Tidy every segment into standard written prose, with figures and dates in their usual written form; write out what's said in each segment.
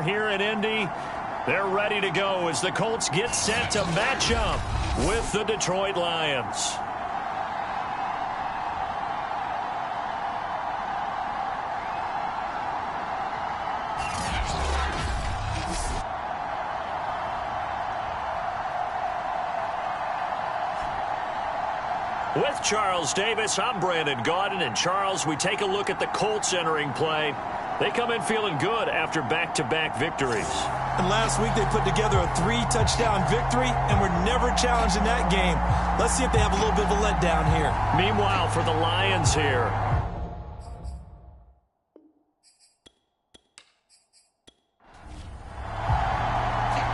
there here in Indy. They're ready to go as the Colts get set to match up with the Detroit Lions. With Charles Davis, I'm Brandon Gaudin. And Charles, we take a look at the Colts entering play. They come in feeling good after back-to-back victories. And last week they put together a 3-touchdown victory and were never challenged in that game. Let's see if they have a little bit of a letdown here. Meanwhile, for the Lions here,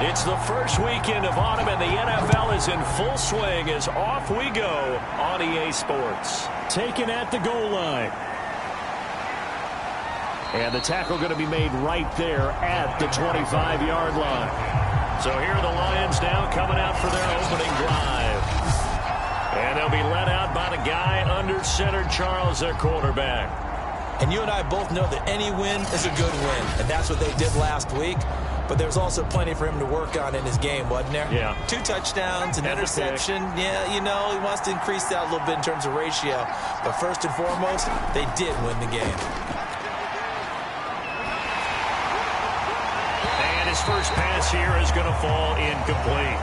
it's the first weekend of autumn, and the NFL is in full swing as off we go on EA Sports. Taken at the goal line. And the tackle going to be made right there at the 25-yard line. So here are the Lions now coming out for their opening drive. And they'll be led out by the guy under center, Charles, their quarterback. And you and I both know that any win is a good win, and that's what they did last week. But there's also plenty for him to work on in his game, wasn't there? Yeah. 2 touchdowns, an interception. Yeah, you know, he wants to increase that a little bit in terms of ratio. But first and foremost, they did win the game. And his first pass here is going to fall incomplete.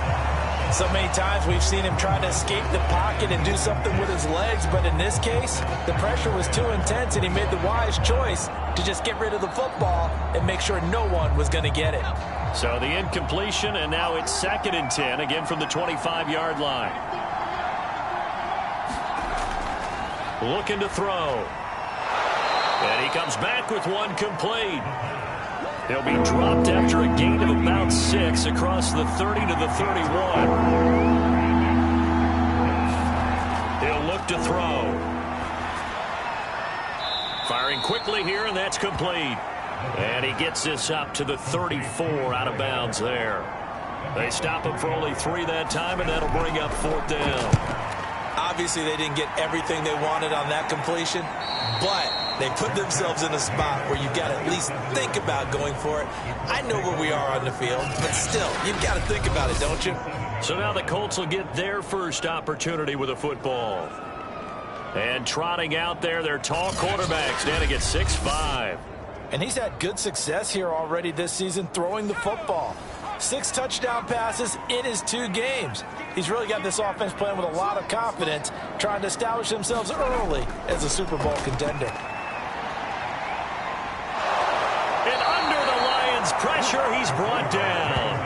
So many times we've seen him try to escape the pocket and do something with his legs, but in this case, the pressure was too intense and he made the wise choice to just get rid of the football and make sure no one was going to get it. So the incompletion, and now it's 2nd and 10, again from the 25-yard line. Looking to throw. And he comes back with one complete. He'll be dropped after a gain of about 6 across the 30 to the 31. He'll look to throw. Firing quickly here, and that's complete. And he gets this up to the 34 out of bounds there. They stop him for only 3 that time, and that'll bring up 4th down. Obviously, they didn't get everything they wanted on that completion, but they put themselves in a spot where you've got to at least think about going for it. I know where we are on the field, but still, you've got to think about it, don't you? So now the Colts will get their first opportunity with a football. And trotting out there, their tall quarterback standing at 6'5". And he's had good success here already this season throwing the football. 6 touchdown passes in his 2 games. He's really got this offense playing with a lot of confidence, trying to establish themselves early as a Super Bowl contender. And under the Lions' pressure, he's brought down.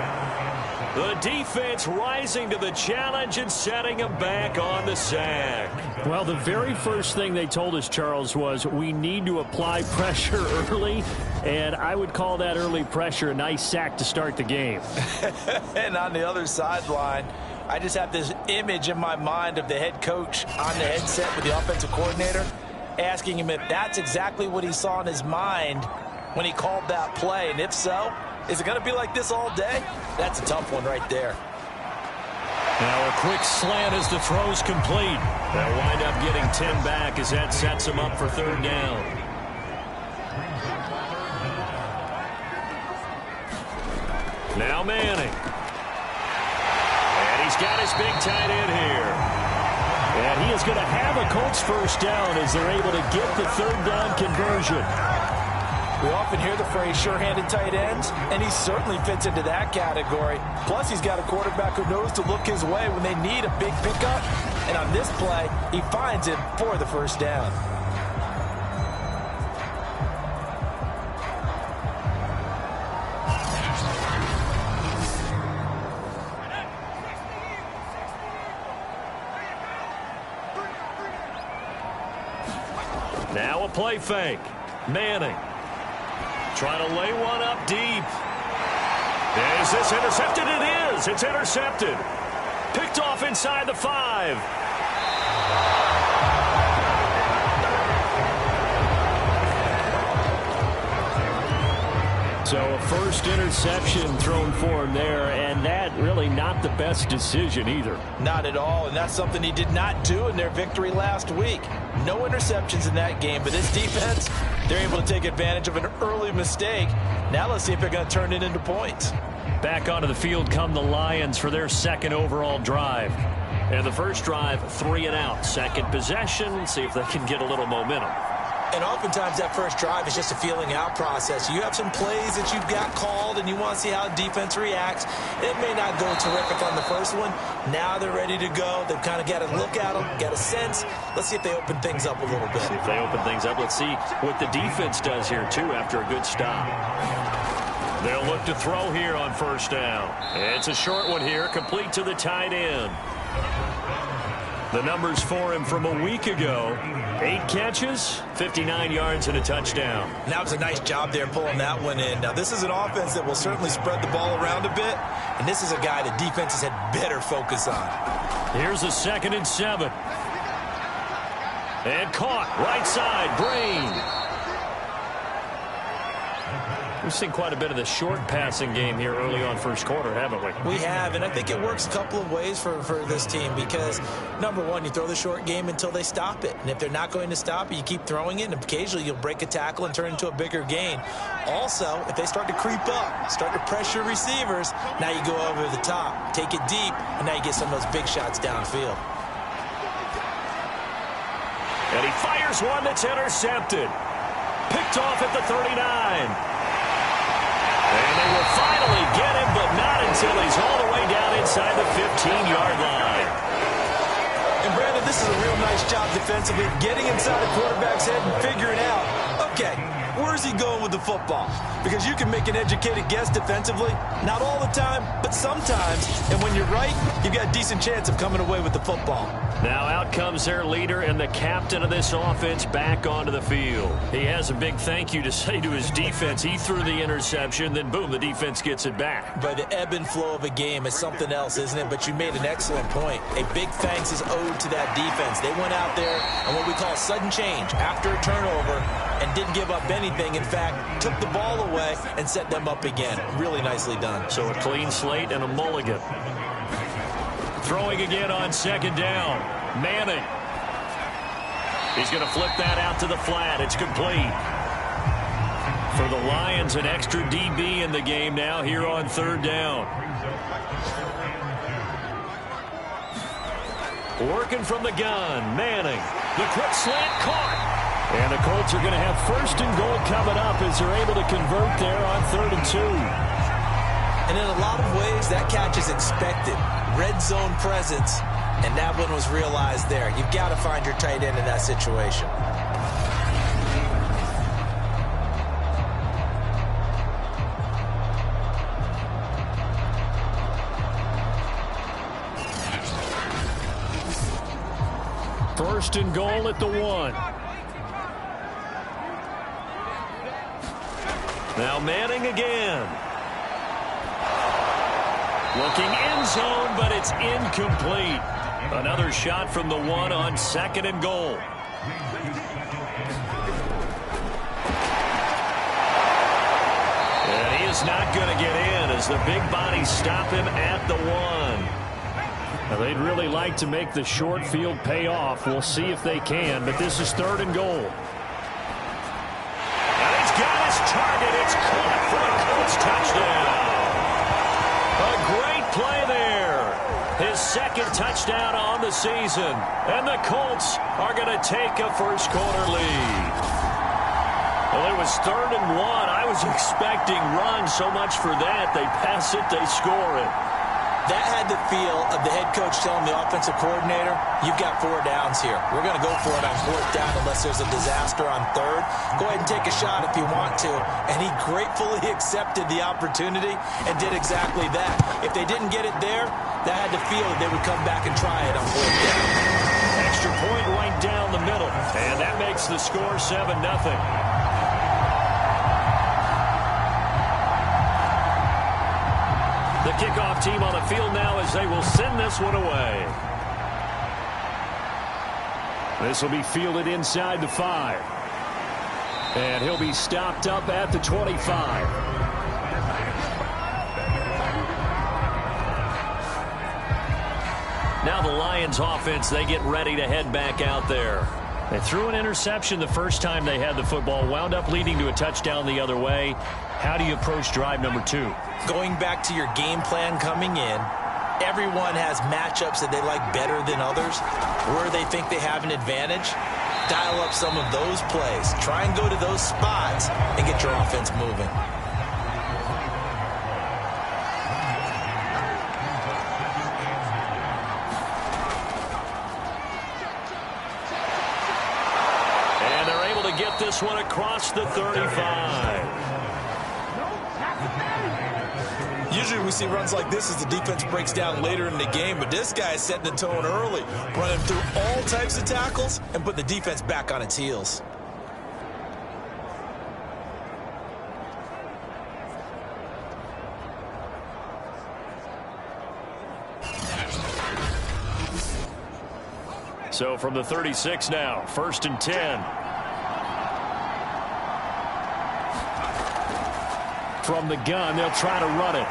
The defense rising to the challenge and setting him back on the sack. Well, the very first thing they told us, Charles, was we need to apply pressure early, and I would call that early pressure a nice sack to start the game. And on the other sideline, I just have this image in my mind of the head coach on the headset with the offensive coordinator asking him if that's exactly what he saw in his mind when he called that play, and if so, is it going to be like this all day? That's a tough one right there. Now a quick slant as the throw's complete. They'll wind up getting 10 back as that sets him up for 3rd down. Now Manning. And he's got his big tight end here. And he is going to have a Colts first down as they're able to get the 3rd down conversion. We often hear the phrase sure-handed tight ends, and he certainly fits into that category. Plus, he's got a quarterback who knows to look his way when they need a big pickup. And on this play, he finds him for the first down. Now a play fake. Manning. Trying to lay one up deep. Is this intercepted? It is. It's intercepted. Picked off inside the 5. So a first interception thrown for him there, and that really not the best decision either. Not at all, and that's something he did not do in their victory last week. No interceptions in that game, but this defense, they're able to take advantage of an early mistake. Now let's see if they're going to turn it into points. Back onto the field come the Lions for their second overall drive. And the first drive, 3 and out. Second possession, see if they can get a little momentum. And oftentimes that first drive is just a feeling out process. You have some plays that you've got called and you want to see how defense reacts. It may not go terrific on the first one. Now they're ready to go. They've kind of got to look at them, got a sense. Let's see if they open things up a little bit. See if they open things up. Let's see what the defense does here, too, after a good stop. They'll look to throw here on first down. It's a short one here, complete to the tight end. The numbers for him from a week ago: 8 catches, 59 yards, and a touchdown. That was a nice job there pulling that one in. Now, this is an offense that will certainly spread the ball around a bit, and this is a guy that defenses had better focus on. Here's a 2nd and 7. And caught, right side, Green. We've seen quite a bit of the short passing game here early on first quarter, haven't we? We have, and I think it works a couple of ways for this team because, number one, you throw the short game until they stop it. And if they're not going to stop it, you keep throwing it, and occasionally you'll break a tackle and turn into a bigger gain. Also, if they start to creep up, start to pressure receivers, now you go over the top, take it deep, and now you get some of those big shots downfield. And he fires one that's intercepted. Picked off at the 39. And they will finally get him, but not until he's all the way down inside the 15-yard line. And, Brandon, this is a real nice job defensively, getting inside the quarterback's head and figuring out, okay, where's he going with the football? Because you can make an educated guess defensively, not all the time, but sometimes. And when you're right, you've got a decent chance of coming away with the football. Now out comes their leader and the captain of this offense back onto the field. He has a big thank you to say to his defense. He threw the interception, then boom, the defense gets it back. But the ebb and flow of a game is something else, isn't it? But you made an excellent point. A big thanks is owed to that defense. They went out there on what we call sudden change after a turnover and didn't give up anything. In fact, took the ball away and set them up again. Really nicely done. So a clean slate and a mulligan. Throwing again on 2nd down. Manning. He's going to flip that out to the flat. It's complete. For the Lions, an extra DB in the game now here on 3rd down. Working from the gun. Manning. The quick slant caught. And the Colts are going to have 1st and goal coming up as they're able to convert there on 3rd and 2. And in a lot of ways, that catch is expected. Red zone presence, and that one was realized there. You've got to find your tight end in that situation. First and goal at the 1. Now Manning again. Looking end zone, but it's incomplete. Another shot from the 1 on 2nd and goal. And he is not going to get in as the big bodies stop him at the 1. Now, they'd really like to make the short field pay off. We'll see if they can, but this is 3rd and goal. And he's got his target. It's caught for a Colts touchdown. A great play there. His 2nd touchdown on the season. And the Colts are going to take a first quarter lead. Well, it was 3rd and 1. I was expecting runs. So much for that. They pass it, they score it. That had the feel of the head coach telling the offensive coordinator, you've got 4 downs here. We're going to go for it on 4th down unless there's a disaster on 3rd. Go ahead and take a shot if you want to. And he gratefully accepted the opportunity and did exactly that. If they didn't get it there, that had the feel that they would come back and try it on 4th down. Extra point right down the middle. And that makes the score 7-0. The kickoff team on the field now as they will send this one away. This will be fielded inside the 5. And he'll be stopped up at the 25. the Lions offense, they get ready to head back out there. They threw an interception the first time they had the football, wound up leading to a touchdown the other way. How do you approach drive number 2? Going back to your game plan coming in, everyone has matchups that they like better than others, where they think they have an advantage. Dial up some of those plays. Try and go to those spots and get your offense moving. And they're able to get this one across the 35. Usually we see runs like this as the defense breaks down later in the game, but this guy is setting the tone early, running through all types of tackles and putting the defense back on its heels. So from the 36 now, 1st and 10. From the gun, they'll try to run it.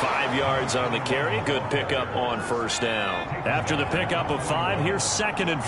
5 yards on the carry. Good pickup on 1st down. After the pickup of 5, here's 2nd and 5.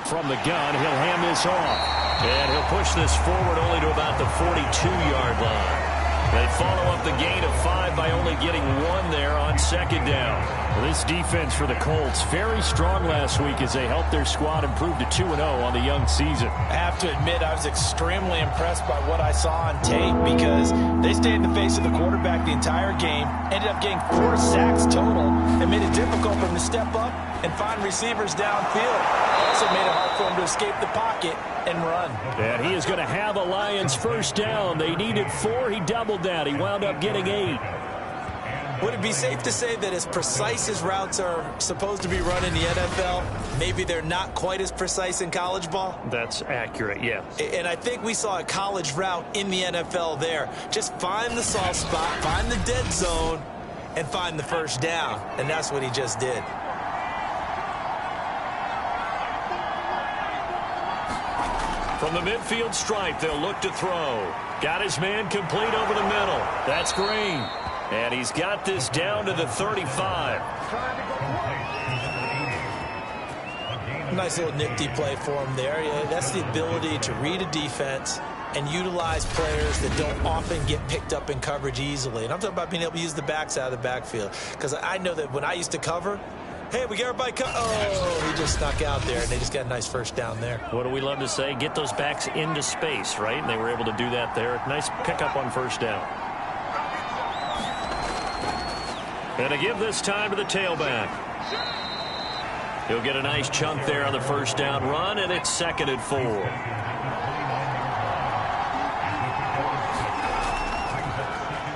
From the gun, he'll hand this off. And he'll push this forward only to about the 42-yard line. They follow up the gain of 5 by only getting 1 there on 2nd down. Well, this defense for the Colts, very strong last week as they helped their squad improve to 2-0 on the young season. I have to admit, I was extremely impressed by what I saw on tape because they stayed in the face of the quarterback the entire game, ended up getting 4 sacks total, and made it difficult for him to step up and find receivers downfield. Also made it hard for him to escape the pocket and run. And he is going to have a Lions 1st down. They needed 4. He doubled that. He wound up getting 8. Would it be safe to say that as precise as routes are supposed to be run in the NFL, maybe they're not quite as precise in college ball? That's accurate, yes. And I think we saw a college route in the NFL there. Just find the soft spot, find the dead zone, and find the 1st down. And that's what he just did. From the midfield stripe, they'll look to throw. Got his man complete over the middle. That's Green. And he's got this down to the 35. Nice little nifty play for him there. Yeah, that's the ability to read a defense and utilize players that don't often get picked up in coverage easily. And I'm talking about being able to use the backs out of the backfield. Because I know that when I used to cover, hey, we got everybody oh, he just snuck out there, and they just got a nice 1st down there. What do we love to say? Get those backs into space, right? And they were able to do that there. Nice pickup on 1st down. And to give this time to the tailback. He'll get a nice chunk there on the 1st down run, and it's 2nd and 4.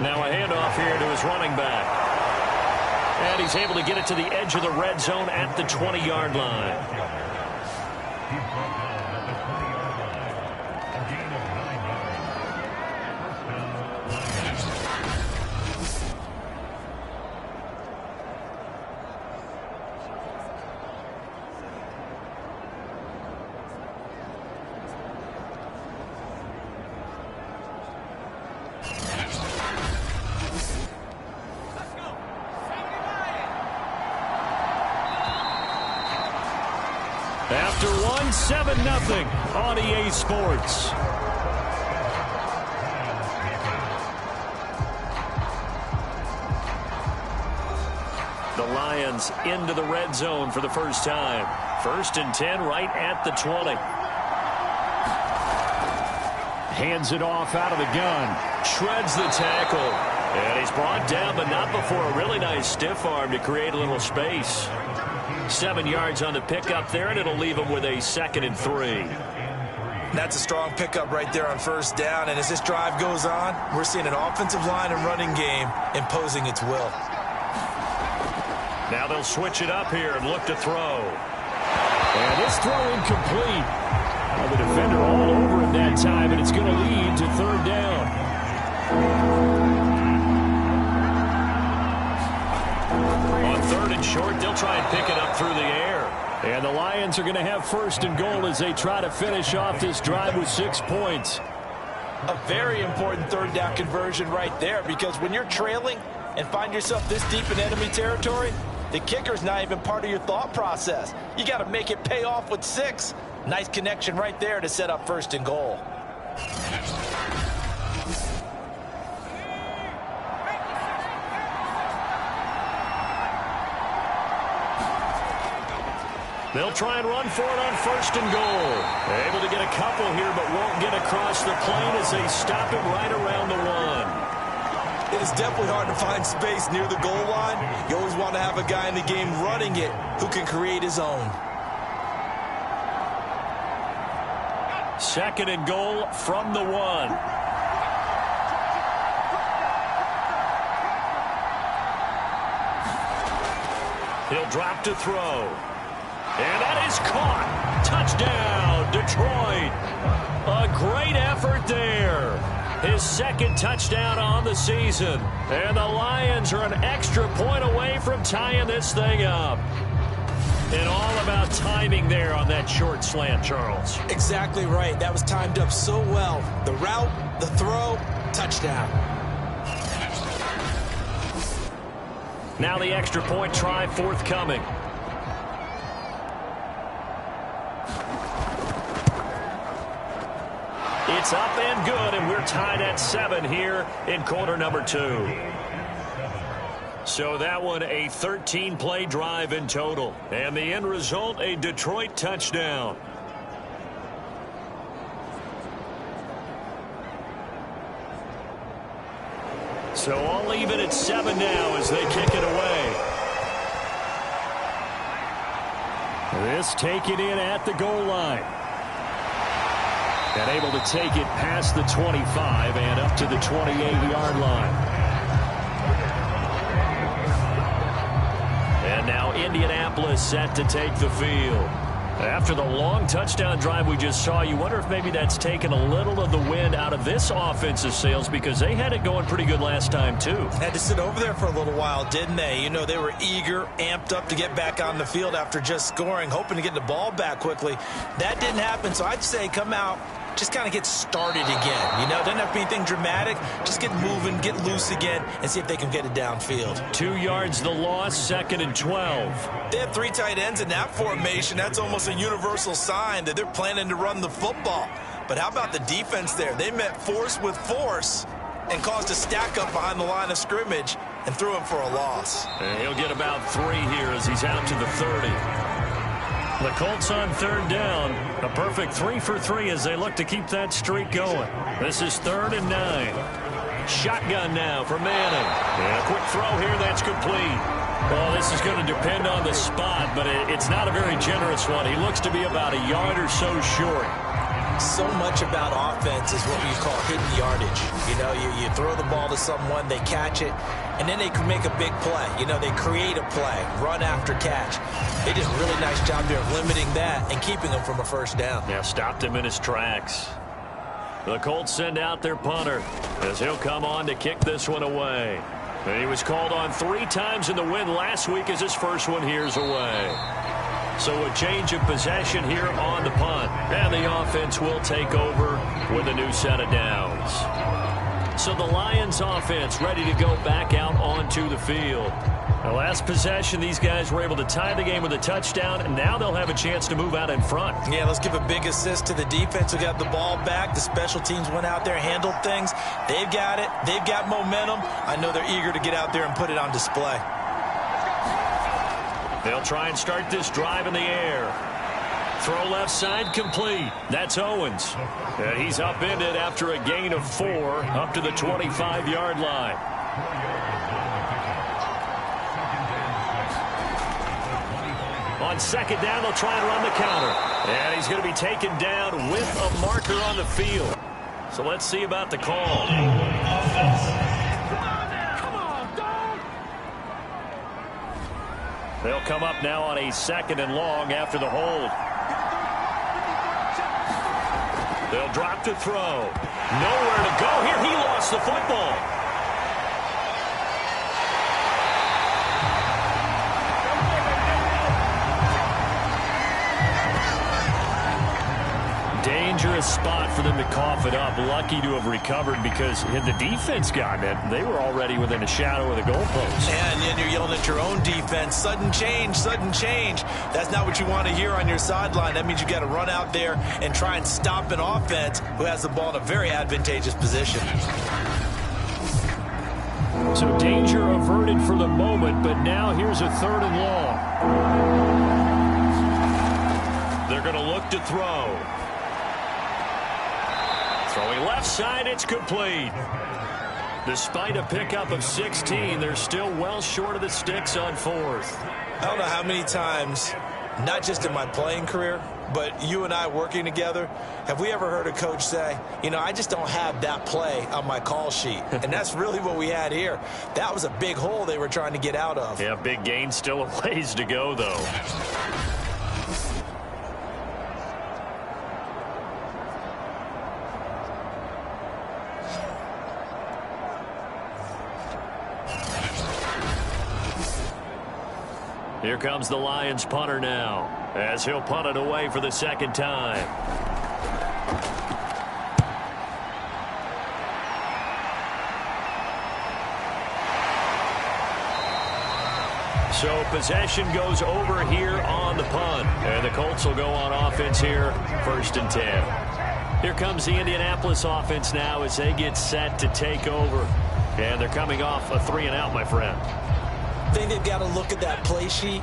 Now a handoff here to his running back. And he's able to get it to the edge of the red zone at the 20-yard line. After one, 7-0 on EA Sports. The Lions into the red zone for the first time. 1st and 10 right at the 20. Hands it off out of the gun. Shreds the tackle. And he's brought down, but not before a really nice stiff arm to create a little space. 7 yards on the pickup there, and it'll leave him with a 2nd and 3. That's a strong pickup right there on 1st down, and as this drive goes on, we're seeing an offensive line and running game imposing its will. Now they'll switch it up here and look to throw. And this throw incomplete. Well, the defender all over him that time, and it's going to lead to 3rd down. On 3rd and short, they'll try and pick it up through the air. And the Lions are going to have 1st and goal as they try to finish off this drive with 6 points. A very important third down conversion right there, because when you're trailing and find yourself this deep in enemy territory, the kicker's not even part of your thought process. You got to make it pay off with 6. Nice connection right there to set up 1st and goal. They'll try and run for it on 1st and goal. Able to get a couple here, but won't get across the plane as they stop him right around the 1. It is definitely hard to find space near the goal line. You always want to have a guy in the game running it who can create his own. 2nd and goal from the 1. He'll drop to throw. And that is caught. Touchdown, Detroit. A great effort there. His 2nd touchdown on the season. And the Lions are an extra point away from tying this thing up. And all about timing there on that short slant, Charles. Exactly right. That was timed up so well. The route, the throw, touchdown. Now the extra point try forthcoming. It's up and good, and we're tied at 7 here in quarter number 2. So that one, a 13-play drive in total. And the end result, a Detroit touchdown. So all even at 7 now as they kick it away. This taken in at the goal line. And able to take it past the 25 and up to the 28-yard line. And now Indianapolis set to take the field. After the long touchdown drive we just saw, you wonder if maybe that's taken a little of the wind out of this offensive sails, because they had it going pretty good last time too. Had to sit over there for a little while, didn't they? You know, they were eager, amped up to get back on the field after just scoring, hoping to get the ball back quickly. That didn't happen, so I'd say come out, just kind of get started again. You know, doesn't have to be anything dramatic. Just get moving, get loose again, and see if they can get it downfield. 2 yards the loss, 2nd and 12. They have 3 tight ends in that formation. That's almost a universal sign that they're planning to run the football. But how about the defense there? They met force with force and caused a stack up behind the line of scrimmage and threw him for a loss. And he'll get about 3 here as he's out to the 30. The Colts on 3rd down. A perfect 3 for 3 as they look to keep that streak going. This is 3rd and 9. Shotgun now for Manning. And a quick throw here, that's complete. Well, this is going to depend on the spot, but it's not a very generous one. He looks to be about a yard or so short. So much about offense is what you call hidden yardage. You know, you throw the ball to someone, they catch it, and then they can make a big play. You know, they create a play, run after catch. They did a really nice job there of limiting that and keeping him from a 1st down. Yeah, stopped him in his tracks. The Colts send out their punter as he'll come on to kick this one away. And he was called on 3 times in the win last week as his first one here's away. So a change of possession here on the punt. And the offense will take over with a new set of downs. So the Lions offense ready to go back out onto the field. The last possession, these guys were able to tie the game with a touchdown, and now they'll have a chance to move out in front. Yeah, let's give a big assist to the defense who got the ball back. The special teams went out there, handled things. They've got it. They've got momentum. I know they're eager to get out there and put it on display. They'll try and start this drive in the air. Throw left side complete. That's Owens. And he's upended after a gain of 4 up to the 25-yard line. On 2nd down, they'll try and run the counter. And he's going to be taken down with a marker on the field. So let's see about the call. They'll come up now on a 2nd and long after the hold. They'll drop to throw. Nowhere to go here. He lost the football. dangerous spot for them to cough it up. Lucky to have recovered, because had the defense gotten it, they were already within a shadow of the goalpost. And then you're yelling at your own defense, sudden change, sudden change. That's not what you want to hear on your sideline. That means you got to run out there and try and stop an offense who has the ball in a very advantageous position. So danger averted for the moment, but now here's a 3rd and long. They're going to look to throw. Throwing left side, it's complete. Despite a pickup of 16, they're still well short of the sticks on 4th. I don't know how many times, not just in my playing career, but you and I working together, have we ever heard a coach say, you know, I just don't have that play on my call sheet? And that's really what we had here. That was a big hole they were trying to get out of. Yeah, big gain, still a ways to go, though. Here comes the Lions punter now, as he'll punt it away for the 2nd time. So possession goes over here on the punt, and the Colts will go on offense here, 1st and 10. Here comes the Indianapolis offense now as they get set to take over, and they're coming off a 3-and-out, my friend. I think they've got to look at that play sheet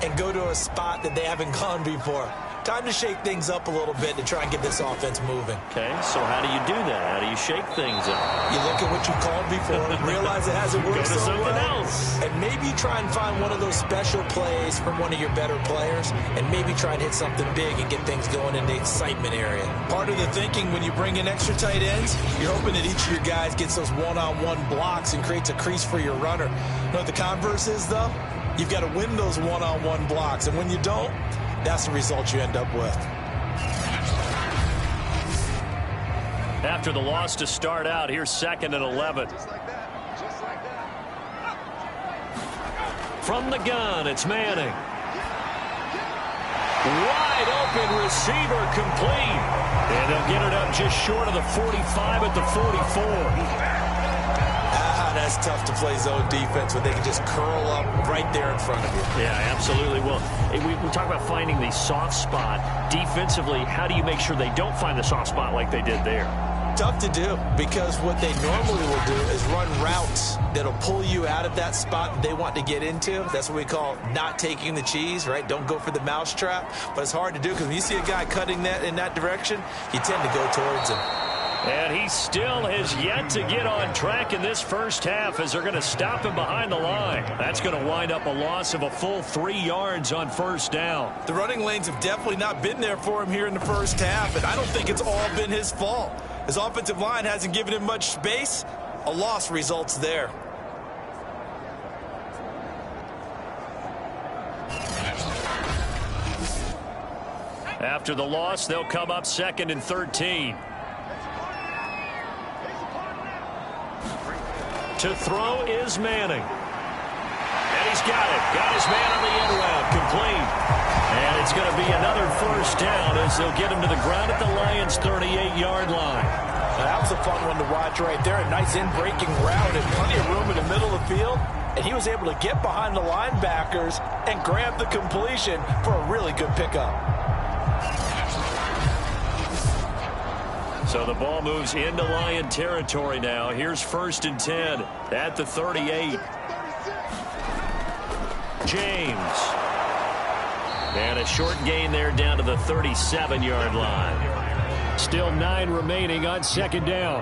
and go to a spot that they haven't gone before. Time to shake things up a little bit to try and get this offense moving. Okay, so how do you do that? How do you shake things up? You look at what you called before, realize it hasn't worked so well, and maybe try and find one of those special plays from one of your better players, and maybe try and hit something big and get things going in the excitement area. Part of the thinking when you bring in extra tight ends, you're hoping that each of your guys gets those one-on-one blocks and creates a crease for your runner. You know what the converse is, though? You've got to win those one-on-one blocks, and when you don't, that's the result you end up with. After the loss to start out, here's 2nd and 11. From the gun, it's Manning. Wide open receiver, complete. And they'll get it up just short of the 45 at the 44. That's tough to play zone defense when they can just curl up right there in front of you. Yeah, absolutely. Well, we talk about finding the soft spot. Defensively, how do you make sure they don't find the soft spot like they did there? Tough to do, because what they normally will do is run routes that'll pull you out of that spot that they want to get into. That's what we call not taking the cheese, right? Don't go for the mousetrap. But it's hard to do, because when you see a guy cutting that in that direction, you tend to go towards him. And he still has yet to get on track in this first half, as they're going to stop him behind the line. That's going to wind up a loss of a full 3 yards on 1st down. The running lanes have definitely not been there for him here in the first half, and I don't think it's all been his fault. His offensive line hasn't given him much space. A loss results there. After the loss, they'll come up 2nd and 13. To throw is Manning. And he's got it. Got his man on the end route. Complete. And it's going to be another 1st down as they'll get him to the ground at the Lions' 38-yard line. That was a fun one to watch right there. A nice in-breaking route and plenty of room in the middle of the field. And he was able to get behind the linebackers and grab the completion for a really good pickup. So the ball moves into Lion territory now. Here's 1st and 10 at the 38. James. And a short gain there down to the 37-yard line. Still 9 remaining on 2nd down.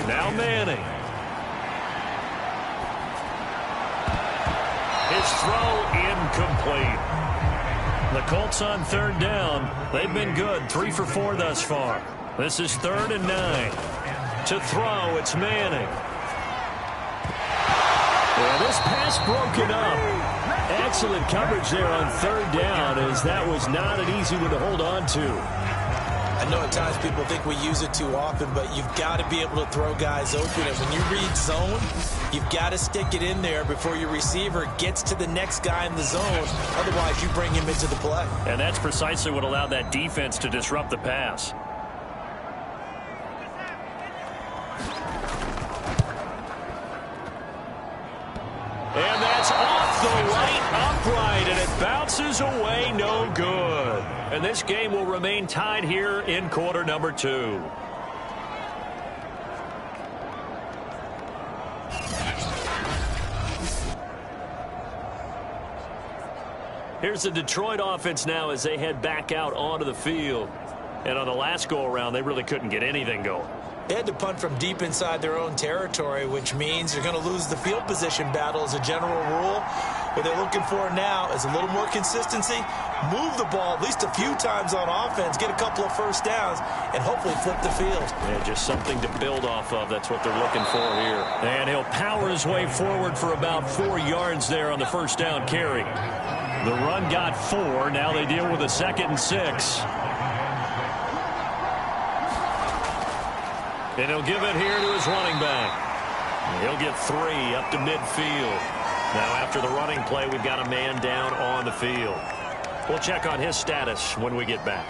Now Manning. His throw incomplete. The Colts on 3rd down. They've been good. 3 for 4 thus far. This is 3rd and 9. To throw, it's Manning. Well, this pass broken up. Excellent coverage there on 3rd down, as that was not an easy one to hold on to. I I know at times people think we use it too often, but you've got to be able to throw guys open. And when you read zone, you've got to stick it in there before your receiver gets to the next guy in the zone. Otherwise, you bring him into the play. And that's precisely what allowed that defense to disrupt the pass. And that's off the right upright, and it bounces away, no good. And this game will remain tied here in quarter number 2. Here's the Detroit offense now as they head back out onto the field. And on the last go-around, they really couldn't get anything going. They had to punt from deep inside their own territory, which means they're going to lose the field position battle as a general rule. What they're looking for now is a little more consistency, move the ball at least a few times on offense, get a couple of first downs, and hopefully flip the field. Yeah, just something to build off of. That's what they're looking for here. And he'll power his way forward for about 4 yards there on the first down carry. The run got 4. Now they deal with a 2nd and 6. And he'll give it here to his running back. He'll get 3 up to midfield. Now after the running play, we've got a man down on the field. We'll check on his status when we get back.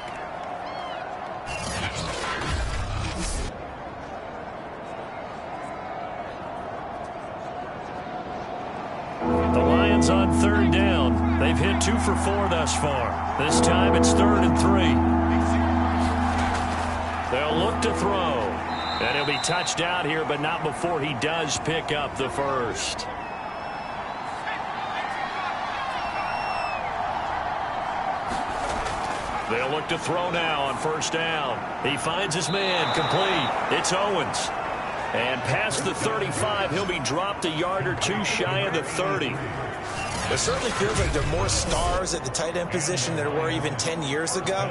The Lions on 3rd down. They've hit 2 for 4 thus far. This time it's 3rd and 3. They'll look to throw. And he'll be touched out here, but not before he does pick up the first. They'll look to throw now on 1st down. He finds his man complete. It's Owens. And past the 35, he'll be dropped a yard or 2 shy of the 30. It certainly feels like there are more stars at the tight end position than there were even 10 years ago.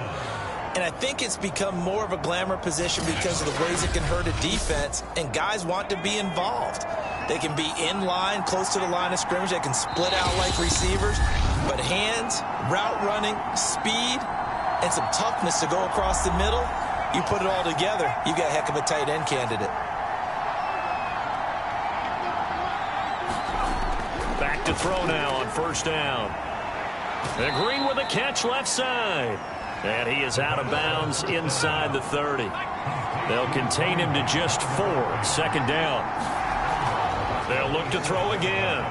And I think it's become more of a glamour position because of the ways it can hurt a defense, and guys want to be involved. They can be in line, close to the line of scrimmage. They can split out like receivers. But hands, route running, speed, and some toughness to go across the middle, you put it all together, you got a heck of a tight end candidate. Back to throw now on 1st down. And Green with a catch left side. And he is out of bounds inside the 30. They'll contain him to just 4. 2nd down. They'll look to throw again.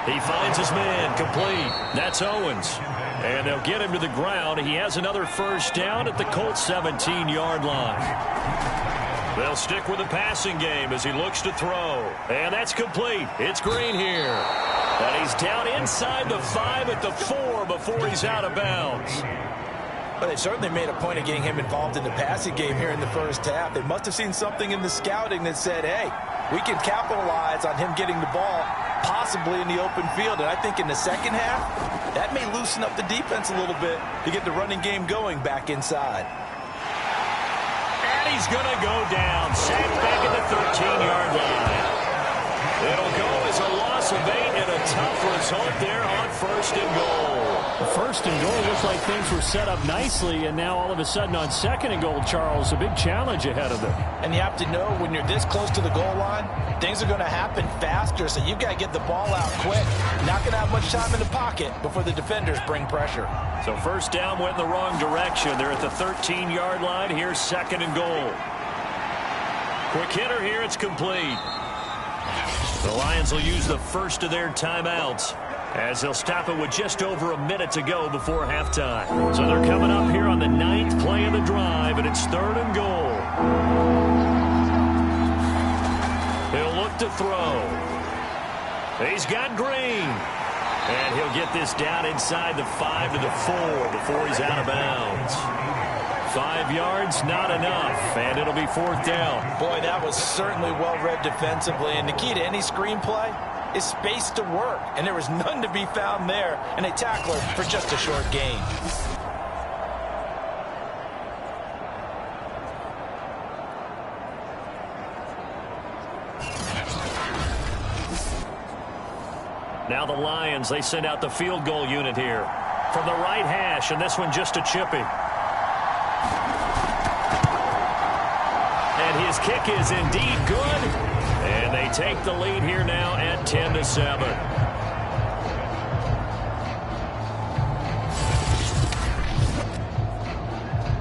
He finds his man complete. That's Owens. And they'll get him to the ground. He has another first down at the Colts 17-yard line. They'll stick with the passing game as he looks to throw. And that's complete. It's Green here. And he's down inside the 5 at the 4 before he's out of bounds. But they certainly made a point of getting him involved in the passing game here in the first half. They must have seen something in the scouting that said, hey, we can capitalize on him getting the ball possibly in the open field. And I think in the second half, that may loosen up the defense a little bit to get the running game going back inside. And he's going to go down. Sacked back at the 13-yard line. It'll go as a loss of 8 and a tough result there on 1st and goal. The 1st and goal looked like things were set up nicely, and now all of a sudden on 2nd and goal, Charles, a big challenge ahead of them. And you have to know when you're this close to the goal line, things are going to happen faster, so you've got to get the ball out quick. Not going to have much time in the pocket before the defenders bring pressure. So 1st down went in the wrong direction. They're at the 13-yard line. Here's 2nd and goal. Quick hitter here. It's complete. The Lions will use the first of their timeouts as they'll stop it with just over a minute to go before halftime. So they're coming up here on the 9th play of the drive, and it's 3rd and goal. He'll look to throw. He's got Green. And he'll get this down inside the 5 to the 4 before he's out of bounds. 5 yards, not enough, and it'll be 4th down. Boy, that was certainly well-read defensively, and the key to any screenplay is space to work, and there was none to be found there, and they tackle it for just a short gain. Now the Lions, they send out the field goal unit here from the right hash, and this one just a chippy. His kick is indeed good. And they take the lead here now at 10-7.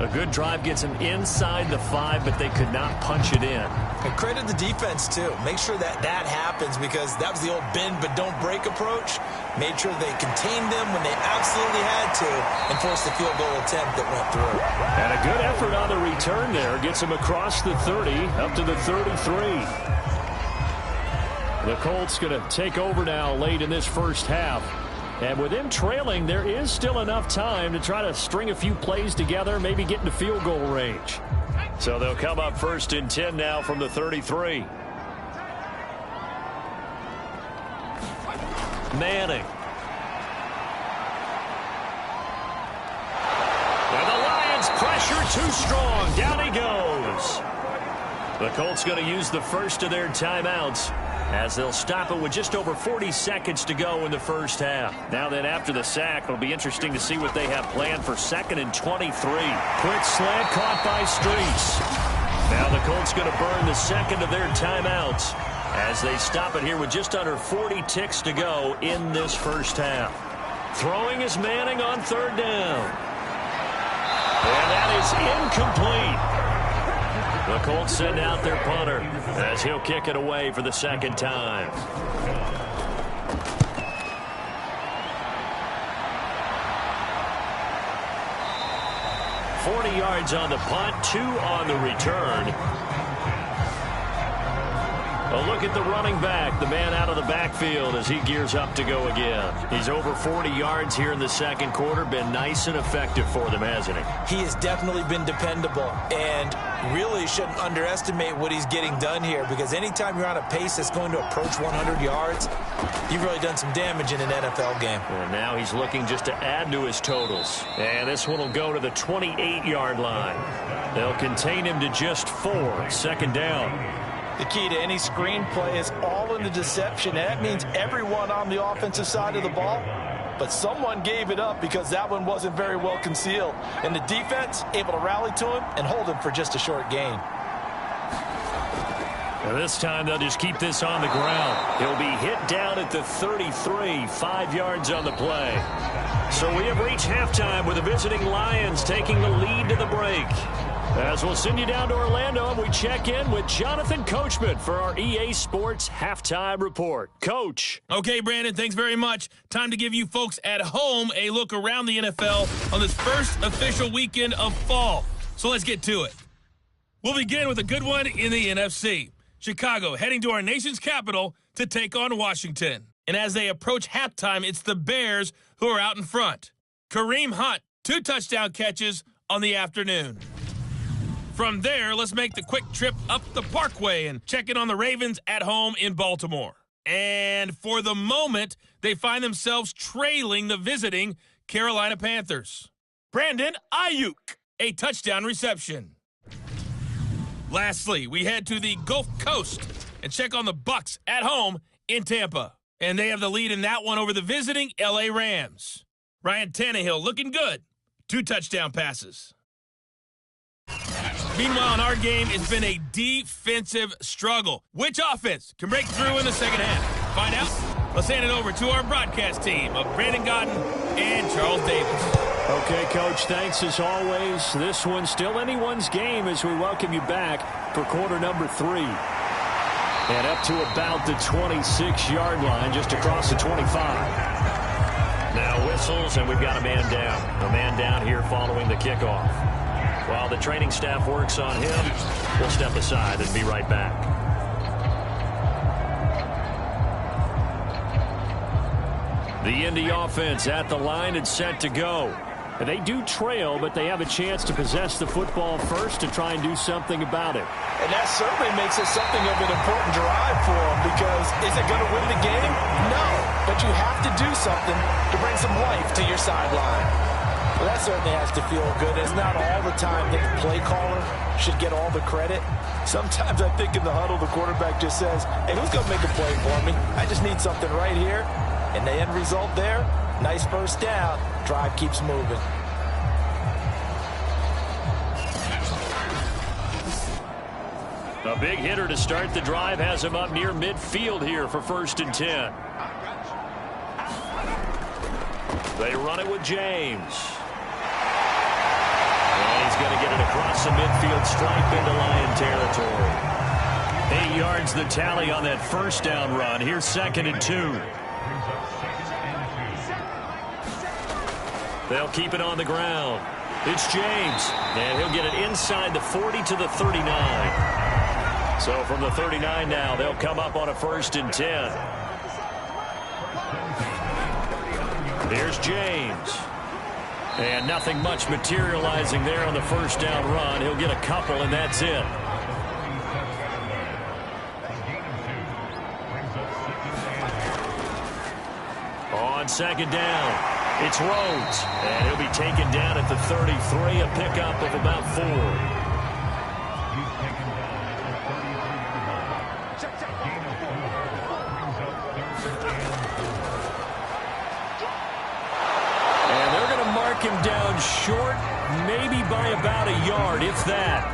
A good drive gets them inside the 5, but they could not punch it in. And credit the defense, too. Make sure that happens, because that was the old bend but don't break approach. Made sure they contained them when they absolutely had to and forced the field goal attempt that went through. And a good effort on the return there. Gets them across the 30, up to the 33. The Colts going to take over now late in this first half. And with them trailing, there is still enough time to try to string a few plays together, maybe get into field goal range. So they'll come up 1st and 10 now from the 33. Manning. And the Lions pressure too strong. Down he goes. The Colts going to use the first of their timeouts, as they'll stop it with just over 40 seconds to go in the first half. Now then, after the sack, it'll be interesting to see what they have planned for 2nd and 23. Quick slant caught by Streets. Now the Colts going to burn the second of their timeouts as they stop it here with just under 40 ticks to go in this first half. Throwing is Manning on 3rd down. And that is incomplete. The Colts send out their punter as he'll kick it away for the second time. $40 yards on the punt, 2 on the return. A look at the running back, the man out of the backfield as he gears up to go again. He's over 40 yards here in the second quarter. Been nice and effective for them, hasn't he? He has definitely been dependable, and really shouldn't underestimate what he's getting done here, because anytime you're on a pace that's going to approach 100 yards, you've really done some damage in an NFL game. And now he's looking just to add to his totals. And this one will go to the 28-yard line. They'll contain him to just 4. 2nd down. The key to any screenplay is all in the deception, and that means everyone on the offensive side of the ball. But someone gave it up because that one wasn't very well concealed. And the defense able to rally to him and hold him for just a short gain. And this time they'll just keep this on the ground. He'll be hit down at the 33, 5 yards on the play. So we have reached halftime with the visiting Lions taking the lead to the break. As we'll send you down to Orlando, and we check in with Jonathan Coachman for our EA Sports Halftime Report. Coach. Okay, Brandon, thanks very much. Time to give you folks at home a look around the NFL on this first official weekend of fall. So let's get to it. We'll begin with a good one in the NFC. Chicago heading to our nation's capital to take on Washington. And as they approach halftime, it's the Bears who are out in front. Kareem Hunt, 2 touchdown catches on the afternoon. From there, let's make the quick trip up the Parkway and check in on the Ravens at home in Baltimore. And for the moment, they find themselves trailing the visiting Carolina Panthers. Brandon Ayuk, a touchdown reception. Lastly, we head to the Gulf Coast and check on the Bucs at home in Tampa. And they have the lead in that one over the visiting LA Rams. Ryan Tannehill looking good. 2 touchdown passes. Meanwhile, in our game, it's been a defensive struggle. Which offense can break through in the second half? Find out. Let's hand it over to our broadcast team of Brandon Godden and Charles Davis. Okay, Coach, thanks as always. This one's still anyone's game as we welcome you back for quarter number 3. And up to about the 26-yard line, just across the 25. Now whistles, and we've got a man down. A man down here following the kickoff. While the training staff works on him, we'll step aside and be right back. The Indy offense at the line and set to go. And they do trail, but they have a chance to possess the football first to try and do something about it. And that certainly makes it something of an important drive for them, because is it going to win the game? No, but you have to do something to bring some life to your sideline. Well, that certainly has to feel good. It's not all the time that the play caller should get all the credit. Sometimes I think in the huddle, the quarterback just says, hey, who's going to make a play for me? I just need something right here. And the end result there, nice first down. Drive keeps moving. A big hitter to start the drive has him up near midfield here for 1st and 10. They run it with James. And he's going to get it across the midfield stripe into Lion territory. 8 yards the tally on that 1st down run. Here's 2nd and 2. They'll keep it on the ground. It's James. And he'll get it inside the 40 to the 39. So from the 39 now, they'll come up on a 1st and 10. Here's James. And nothing much materializing there on the 1st down run. He'll get a couple, and that's it. On 2nd down, it's Rhodes. And he'll be taken down at the 33, a pickup of about 4. Him down short, maybe by about a yard, if that.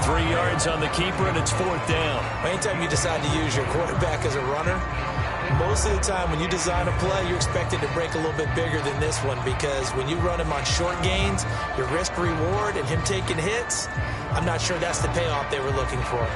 3 yards on the keeper, and it's 4th down. Anytime you decide to use your quarterback as a runner, most of the time when you design a play, you're expected to break a little bit bigger than this one, because when you run him on short gains, your risk-reward and him taking hits, I'm not sure that's the payoff they were looking for.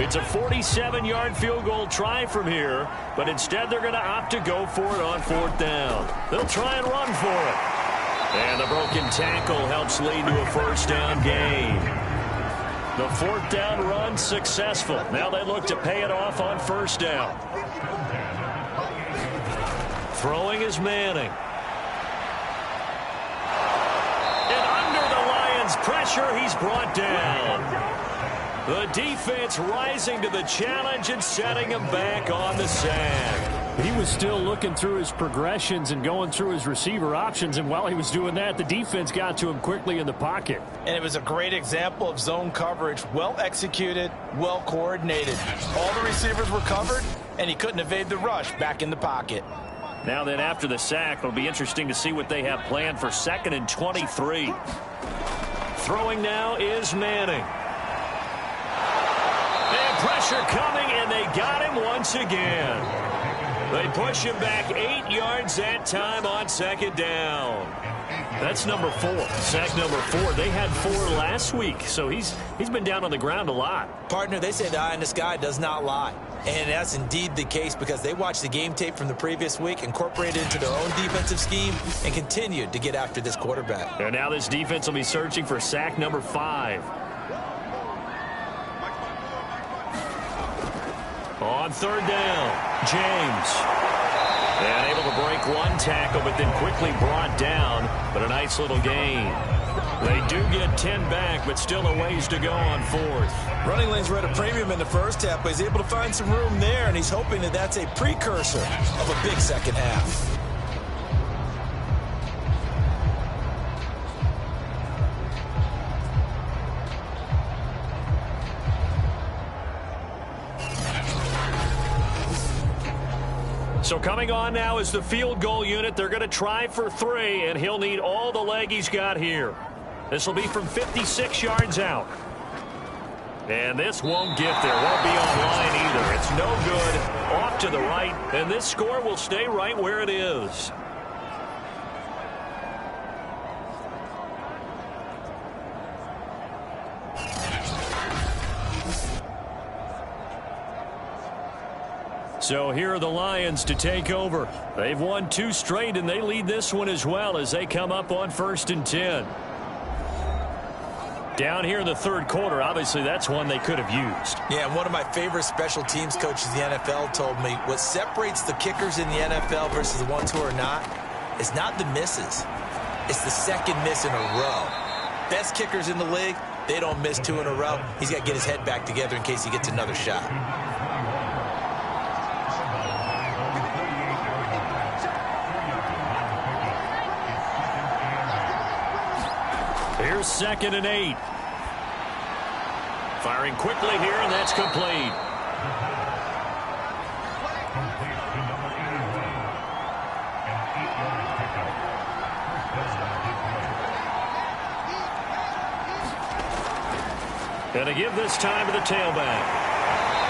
It's a 47-yard field goal try from here, but instead they're going to opt to go for it on 4th down. They'll try and run for it. And the broken tackle helps lead to a 1st down gain. The 4th down run successful. Now they look to pay it off on 1st down. Throwing is Manning. And under the Lions' pressure, he's brought down. The defense rising to the challenge and setting him back on the sack. He was still looking through his progressions and going through his receiver options, and while he was doing that, the defense got to him quickly in the pocket. And it was a great example of zone coverage, well executed, well coordinated. All the receivers were covered, and he couldn't evade the rush back in the pocket. Now then, after the sack, it'll be interesting to see what they have planned for 2nd and 23. Throwing now is Manning. Pressure coming, and they got him once again. They push him back 8 yards that time on 2nd down. That's number 4. Sack number 4. They had 4 last week, so he's been down on the ground a lot. Partner, they say the eye in the sky does not lie. And that's indeed the case, because they watched the game tape from the previous week, incorporated it into their own defensive scheme, and continued to get after this quarterback. And now this defense will be searching for sack number 5. On 3rd down, James. And able to break one tackle, but then quickly brought down. But a nice little gain. They do get 10 back, but still a ways to go on 4th. Running lanes were at a premium in the first half, but he's able to find some room there, and he's hoping that that's a precursor of a big second half. So coming on now is the field goal unit. They're going to try for 3, and he'll need all the leg he's got here. This will be from 56 yards out. And this won't get there. Won't be online either. It's no good. Off to the right, and this score will stay right where it is. So here are the Lions to take over. They've won 2 straight, and they lead this one as well as they come up on 1st and 10. Down here in the 3rd quarter, obviously that's one they could have used. Yeah, and one of my favorite special teams coaches in the NFL told me what separates the kickers in the NFL versus the ones who are not is not the misses. It's the second miss in a row. Best kickers in the league, they don't miss 2 in a row. He's got to get his head back together in case he gets another shot. Here's 2nd and 8. Firing quickly here, and that's complete. And to give this time to the tailback.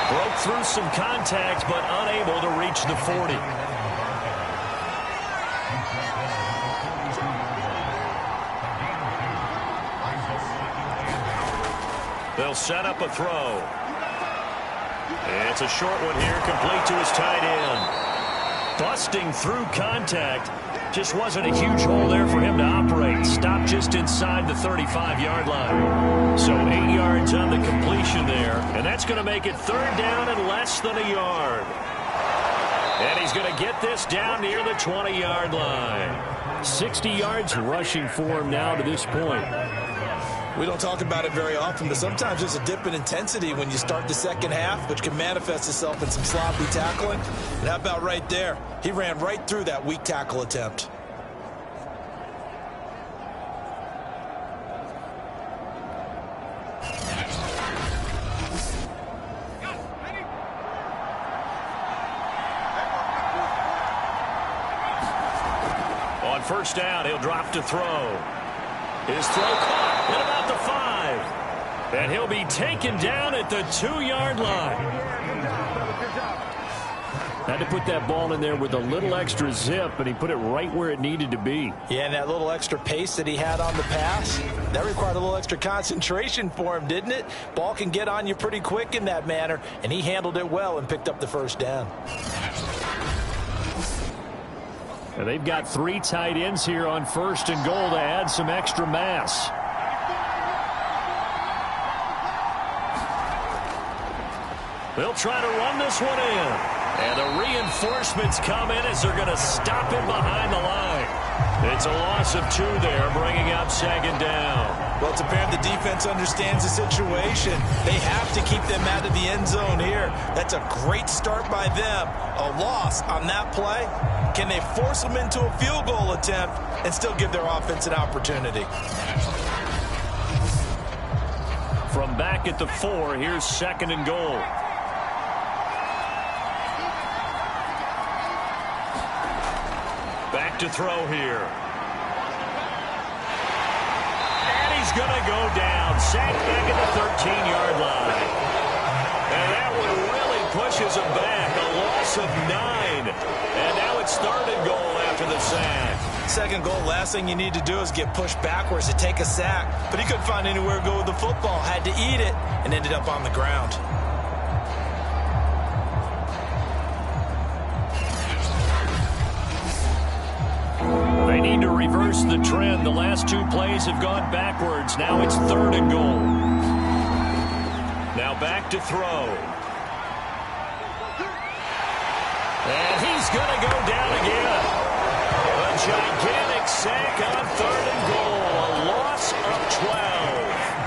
Broke through some contact, but unable to reach the 40. They'll set up a throw. It's a short one here, complete to his tight end. Busting through contact. Just wasn't a huge hole there for him to operate. Stopped just inside the 35-yard line. So 8 yards on the completion there. And that's going to make it third down and less than a yard. And he's going to get this down near the 20-yard line. 60 yards rushing for him now to this point. We don't talk about it very often, but sometimes there's a dip in intensity when you start the second half, which can manifest itself in some sloppy tackling. And how about right there? He ran right through that weak tackle attempt. On first down, he'll drop to throw. His throw caught at about the 5. And he'll be taken down at the 2-yard line. Had to put that ball in there with a little extra zip, and he put it right where it needed to be. Yeah, and that little extra pace that he had on the pass, that required a little extra concentration for him, didn't it? Ball can get on you pretty quick in that manner, and he handled it well and picked up the first down. And they've got 3 tight ends here on first and goal to add some extra mass. They'll try to run this one in. And the reinforcements come in as they're going to stop him behind the line. It's a loss of 2 there, bringing up second down. Well, it's apparent the defense understands the situation. They have to keep them out of the end zone here. That's a great start by them. A loss on that play. Can they force them into a field goal attempt and still give their offense an opportunity? From back at the 4, here's second and goal. Back to throw here. And he's going to go down. Sacked back at the 13-yard line. And that one really pushes him back. A loss of 9. And now it's third and goal after the sack. Second goal, last thing you need to do is get pushed backwards to take a sack. But he couldn't find anywhere to go with the football. Had to eat it and ended up on the ground. They need to reverse the trend. The last 2 plays have gone backwards. Now it's third and goal. Now back to throw. And he's going to go down again. A gigantic sack on third and goal. A loss of 12.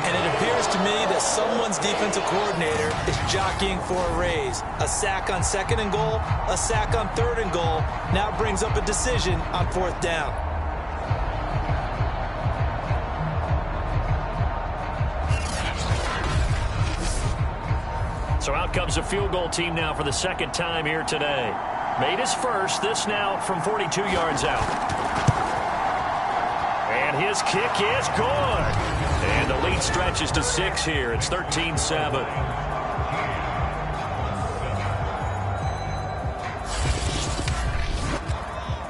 And it appears to me that someone's defensive coordinator is jockeying for a raise. A sack on second and goal, a sack on third and goal. Now brings up a decision on fourth down. So out comes a field goal team now for the second time here today. Made his first, this now from 42 yards out. And his kick is good. And the lead stretches to 6 here. It's 13-7.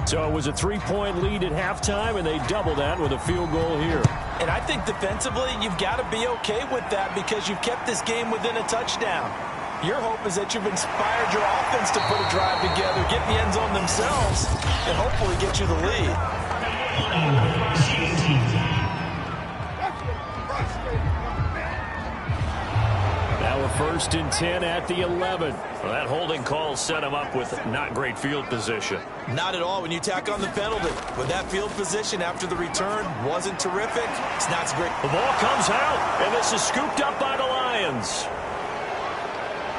So it was a 3-point lead at halftime, and they double that with a field goal here. And I think defensively, you've got to be okay with that because you've kept this game within a touchdown. Your hope is that you've inspired your offense to put a drive together, get in the end zone themselves, and hopefully get you the lead. Now a 1st and 10 at the 11. Well, that holding call set him up with not great field position. Not at all when you tack on the penalty. With that field position after the return wasn't terrific, it's not so great. The ball comes out, and this is scooped up by the Lions.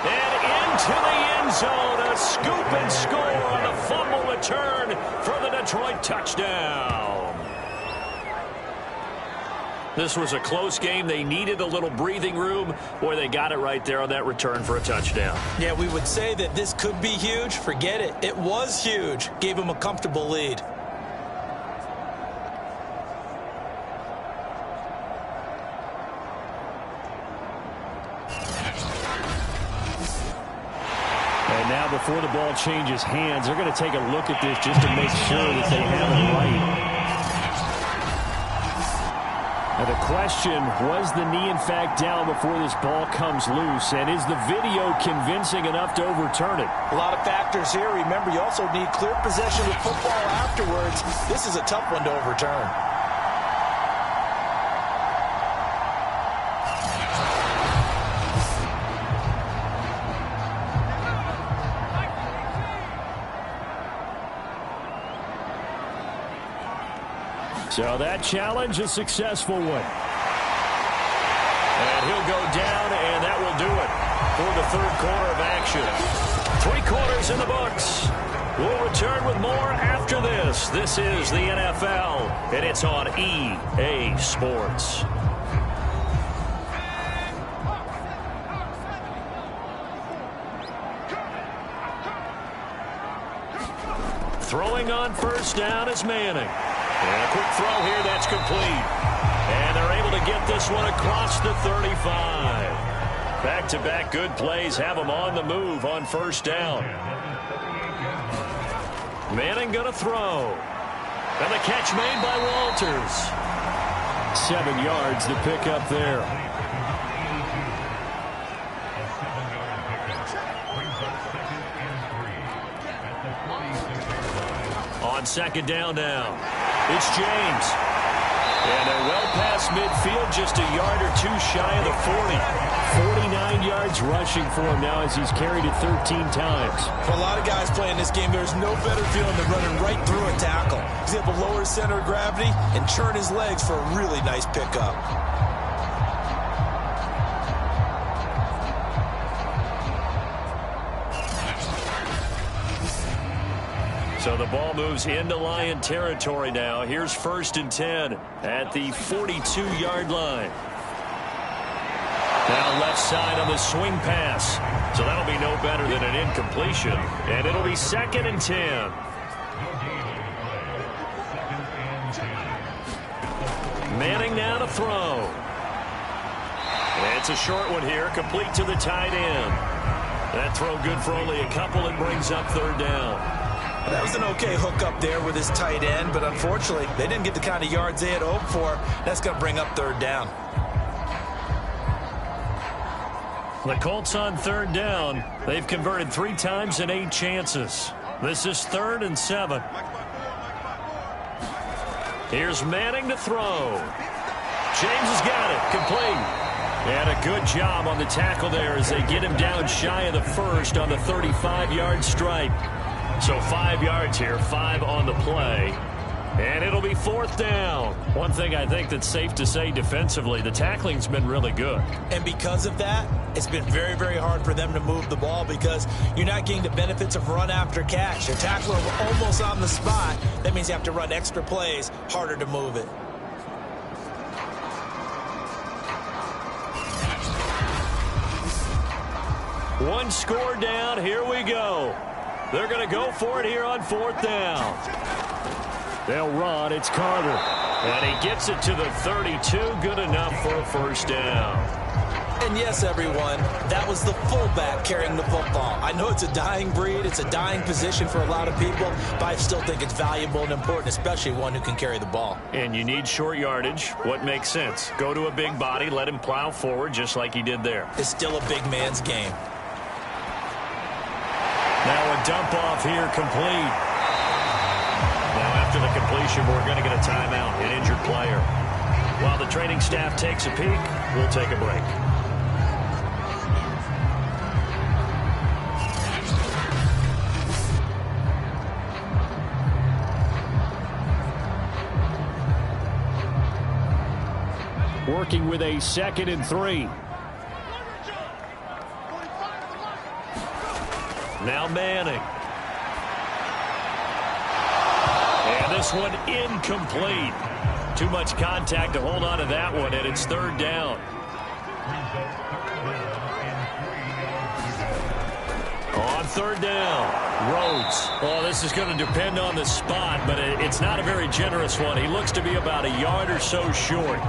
And into the end zone, a scoop and score on the fumble return for the Detroit touchdown. This was a close game. They needed a little breathing room. Boy, they got it right there on that return for a touchdown. Yeah, we would say that this could be huge. Forget it. It was huge. Gave him a comfortable lead. And now before the ball changes hands, they're going to take a look at this just to make sure that they have it right. Now the question, was the knee in fact down before this ball comes loose? And is the video convincing enough to overturn it? A lot of factors here. Remember, you also need clear possession of football afterwards. This is a tough one to overturn. So that challenge, a successful one. And he'll go down, and that will do it for the third quarter of action. 3 quarters in the books. We'll return with more after this. This is the NFL, and it's on EA Sports. Throwing on first down is Manning. And a quick throw here, that's complete. And they're able to get this one across the 35. Back-to-back good plays have them on the move on first down. Manning going to throw. And the catch made by Walters. 7 yards to pick up there. On second down now. It's James. And they're well past midfield, just a yard or two shy of the 40. 49 yards rushing for him now as he's carried it 13 times. For a lot of guys playing this game, there's no better feeling than running right through a tackle. He's able to lower his center of gravity and turn his legs for a really nice pickup. So the ball moves into Lion territory now. Here's 1st and 10 at the 42-yard line. Now left side on the swing pass. So that'll be no better than an incompletion. And it'll be 2nd and 10. Manning now to throw. And it's a short one here, complete to the tight end. That throw good for only a couple and brings up 3rd down. That was an okay hook up there with his tight end, but unfortunately, they didn't get the kind of yards they had hoped for. That's going to bring up 3rd down. The Colts on 3rd down. They've converted 3 times in 8 chances. This is 3rd and 7. Here's Manning to throw. James has got it, complete. And a good job on the tackle there as they get him down shy of the 1st on the 35-yard stripe. So 5 yards here, 5 on the play. And it'll be 4th down. One thing I think that's safe to say defensively, the tackling's been really good. And because of that, it's been very, very hard for them to move the ball because you're not getting the benefits of run after catch. Your tackler almost on the spot. That means you have to run extra plays, harder to move it. One score down, here we go. They're going to go for it here on 4th down. They'll run. It's Carter. And he gets it to the 32. Good enough for a 1st down. And yes, everyone, that was the fullback carrying the football. I know it's a dying breed. It's a dying position for a lot of people, but I still think it's valuable and important, especially one who can carry the ball. And you need short yardage. What makes sense? Go to a big body, let him plow forward just like he did there. It's still a big man's game. Now a dump off here, complete. Now after the completion, we're going to get a timeout, an injured player. While the training staff takes a peek, we'll take a break. Working with a 2nd and 3. Now Manning. And this one incomplete. Too much contact to hold on to that one, and it's third down. On third down, Rhodes. Oh, this is going to depend on the spot, but it's not a very generous one. He looks to be about a yard or so short.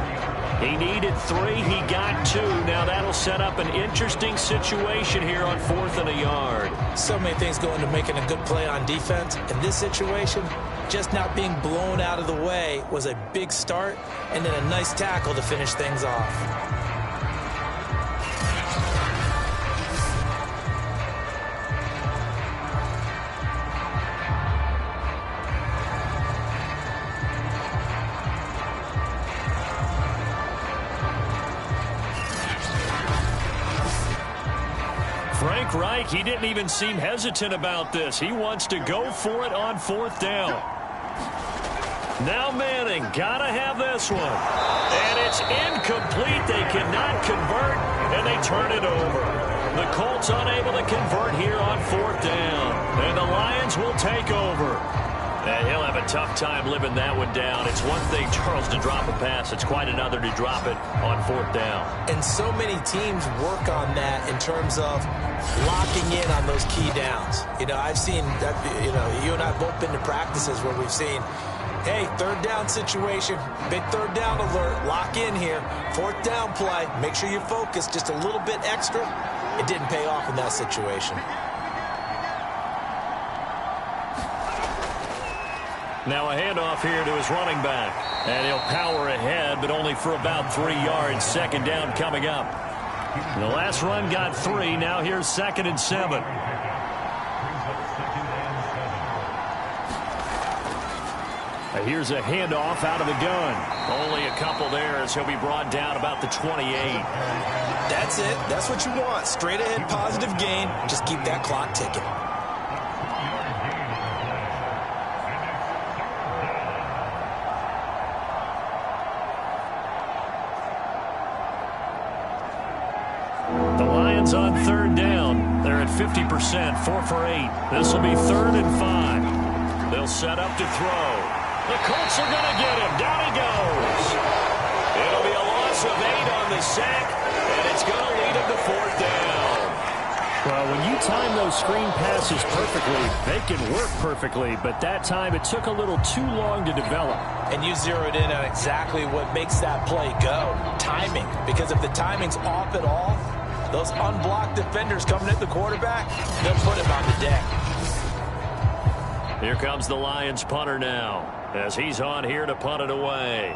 He needed 3. He got 2. Now that'll set up an interesting situation here on 4th and a yard. So many things go into making a good play on defense. In this situation, just not being blown out of the way was a big start, and then a nice tackle to finish things off. Frank Reich, he didn't even seem hesitant about this. He wants to go for it on 4th down. Now Manning, gotta have this one. And it's incomplete. They cannot convert, and they turn it over. The Colts unable to convert here on 4th down. And the Lions will take over. And he'll have a tough time living that one down. It's one thing, Charles, to drop a pass. It's quite another to drop it on 4th down. And so many teams work on that in terms of locking in on those key downs. You know, I've seen that, you and I have both been to practices where we've seen, hey, 3rd down situation, big 3rd down alert, lock in here, 4th down play, make sure you focus just a little bit extra. It didn't pay off in that situation. Now a handoff here to his running back. And he'll power ahead, but only for about 3 yards. 2nd down coming up. The last run got 3. Now here's 2nd and 7. Here's a handoff out of the gun. Only a couple there as he'll be brought down about the 28. That's it. That's what you want. Straight ahead positive gain. Just keep that clock ticking. On 3rd down. They're at 50%, 4 for 8. This will be 3rd and 5. They'll set up to throw. The Colts are going to get him. Down he goes. It'll be a loss of 8 on the sack, and it's going to lead him to 4th down. Well, when you time those screen passes perfectly, they can work perfectly, but that time it took a little too long to develop. And you zeroed in on exactly what makes that play go. Timing. Because if the timing's off at all, those unblocked defenders coming at the quarterback, they'll put him on the deck. Here comes the Lions punter now, as he's on here to punt it away.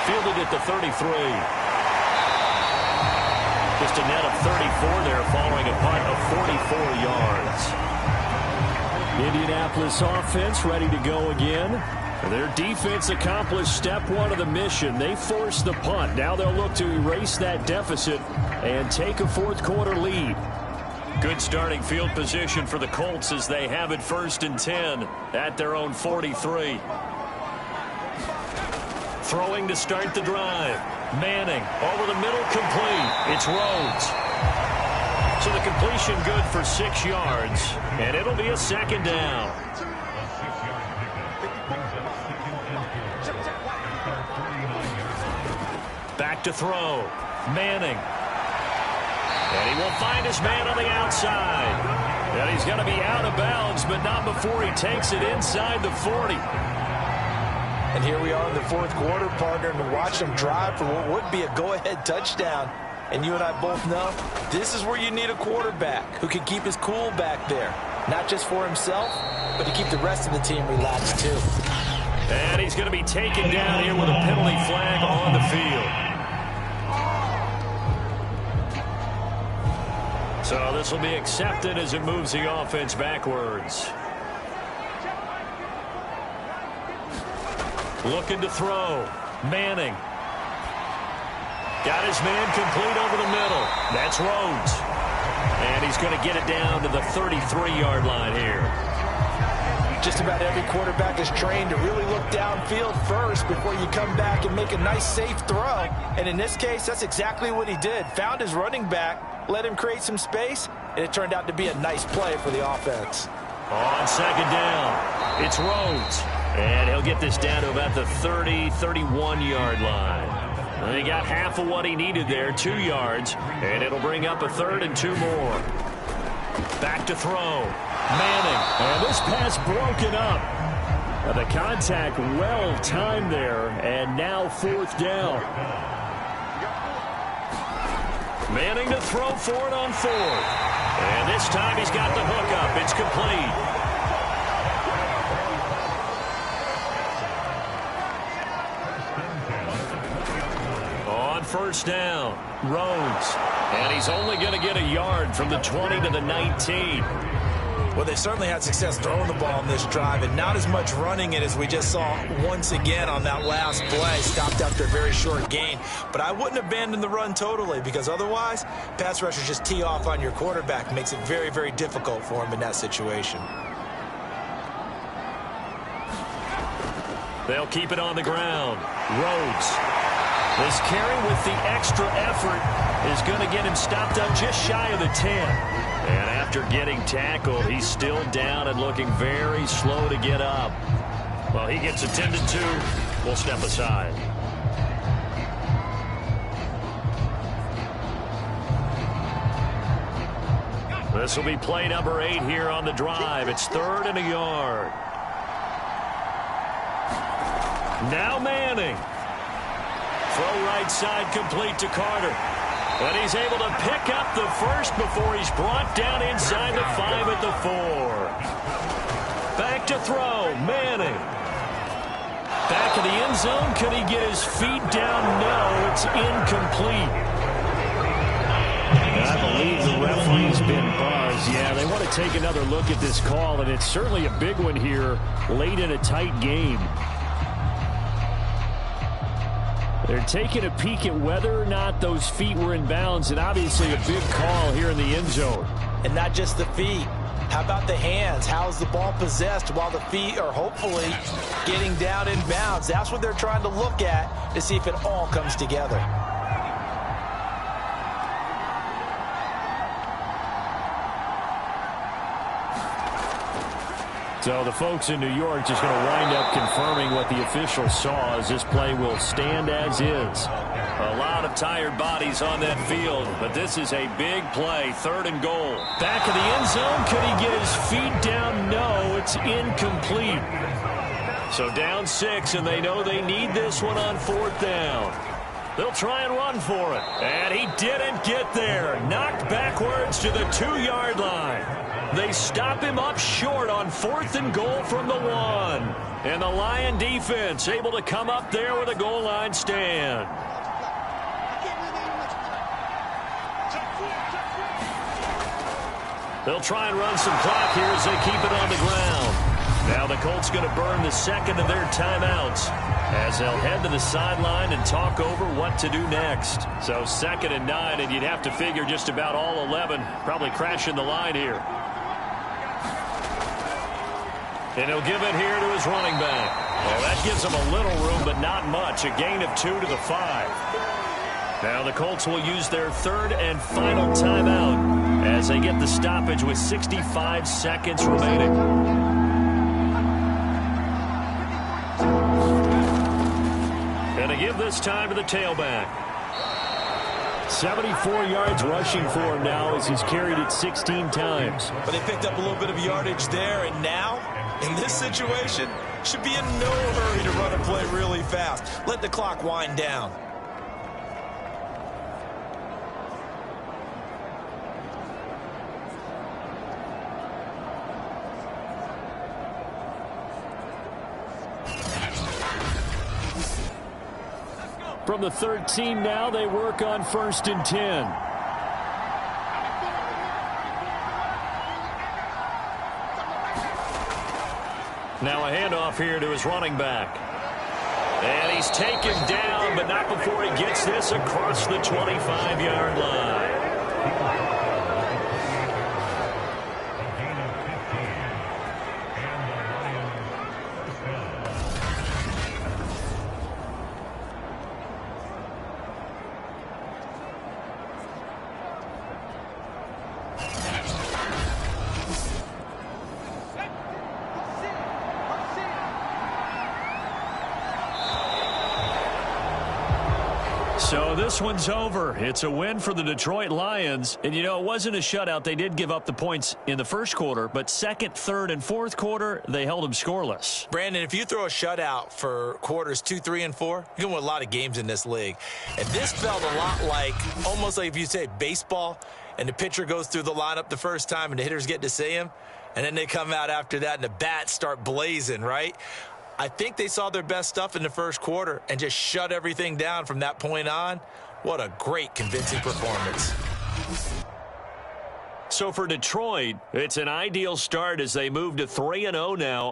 Fielded at the 33. Just a net of 34 there following a punt of 44 yards. Indianapolis offense ready to go again. Their defense accomplished step 1 of the mission. They forced the punt. Now they'll look to erase that deficit and take a 4th quarter lead. Good starting field position for the Colts as they have it 1st and 10 at their own 43. Throwing to start the drive. Manning over the middle, complete. It's Rhodes. So the completion good for 6 yards, and it'll be a 2nd down. Back to throw. Manning. And he will find his man on the outside. And he's going to be out of bounds, but not before he takes it inside the 40. And here we are in the 4th quarter, partner, and to watch them drive for what would be a go-ahead touchdown. And you and I both know this is where you need a quarterback who can keep his cool back there. Not just for himself, but to keep the rest of the team relaxed too. And he's going to be taken down here with a penalty flag on the field. So this will be accepted as it moves the offense backwards. Looking to throw. Manning. Got his man complete over the middle. That's Rhodes. And he's going to get it down to the 33-yard line here. Just about every quarterback is trained to really look downfield first before you come back and make a nice, safe throw. And in this case, that's exactly what he did. Found his running back, let him create some space, and it turned out to be a nice play for the offense. On second down, it's Rhodes. And he'll get this down to about the 30, 31-yard line. And he got half of what he needed there, 2 yards. And it'll bring up a 3rd and 2 more. Back to throw. Manning. And this pass broken up. The contact well timed there. And now 4th down. Manning to throw for it on 4th. And this time he's got the hookup. It's complete. First down, Rhodes. And he's only going to get a yard from the 20 to the 19. Well, they certainly had success throwing the ball in this drive, and not as much running it as we just saw once again on that last play. Stopped after a very short gain. But I wouldn't abandon the run totally, because otherwise, pass rushers just tee off on your quarterback. Makes it very, very difficult for him in that situation. They'll keep it on the ground. Rhodes. This carry with the extra effort is going to get him stopped up just shy of the 10. And after getting tackled, he's still down and looking very slow to get up. Well, he gets attended to. We'll step aside. This will be play number 8 here on the drive. It's 3rd and a yard. Now Manning. Throw right side complete to Carter. And he's able to pick up the first before he's brought down inside the 5 at the 4. Back to throw. Manning. Back in the end zone. Can he get his feet down? No, it's incomplete. And I believe the referee's been buzzed. Yeah, they want to take another look at this call, and it's certainly a big one here late in a tight game. They're taking a peek at whether or not those feet were in bounds, and obviously a big call here in the end zone. And not just the feet. How about the hands? How's the ball possessed while the feet are hopefully getting down in bounds? That's what they're trying to look at to see if it all comes together. So the folks in New York just going to wind up confirming what the official saw, as this play will stand as is. A lot of tired bodies on that field, but this is a big play, 3rd and goal. Back in the end zone, could he get his feet down? No, it's incomplete. So down 6, and they know they need this one on 4th down. They'll try and run for it, and he didn't get there. Knocked backwards to the 2-yard line. They stop him up short on 4th and goal from the 1. And the Lion defense able to come up there with a goal line stand. They'll try and run some clock here as they keep it on the ground. Now the Colts going to burn the second of their timeouts as they'll head to the sideline and talk over what to do next. So 2nd and 9, and you'd have to figure just about all 11 probably crashing the line here. And he'll give it here to his running back. Well, that gives him a little room, but not much. A gain of 2 to the 5. Now the Colts will use their 3rd and final timeout as they get the stoppage with 65 seconds remaining. And they give this time to the tailback. 74 yards rushing for him now as he's carried it 16 times. But they picked up a little bit of yardage there, and now, in this situation, should be in no hurry to run a play really fast. Let the clock wind down. From the 13 now, they work on 1st and 10. Now a handoff here to his running back. And he's taken down, but not before he gets this across the 25-yard line. So this one's over. It's a win for the Detroit Lions. And, you know, it wasn't a shutout. They did give up the points in the first quarter, but second, third, and fourth quarter, they held them scoreless. Brandon, if you throw a shutout for quarters 2, 3, and 4, you can win a lot of games in this league. And this felt a lot like, almost like if you say baseball, and the pitcher goes through the lineup the first time and the hitters get to see him, and then they come out after that and the bats start blazing, right? I think they saw their best stuff in the first quarter and just shut everything down from that point on. What a great, convincing performance. So for Detroit, it's an ideal start as they move to 3-0 now.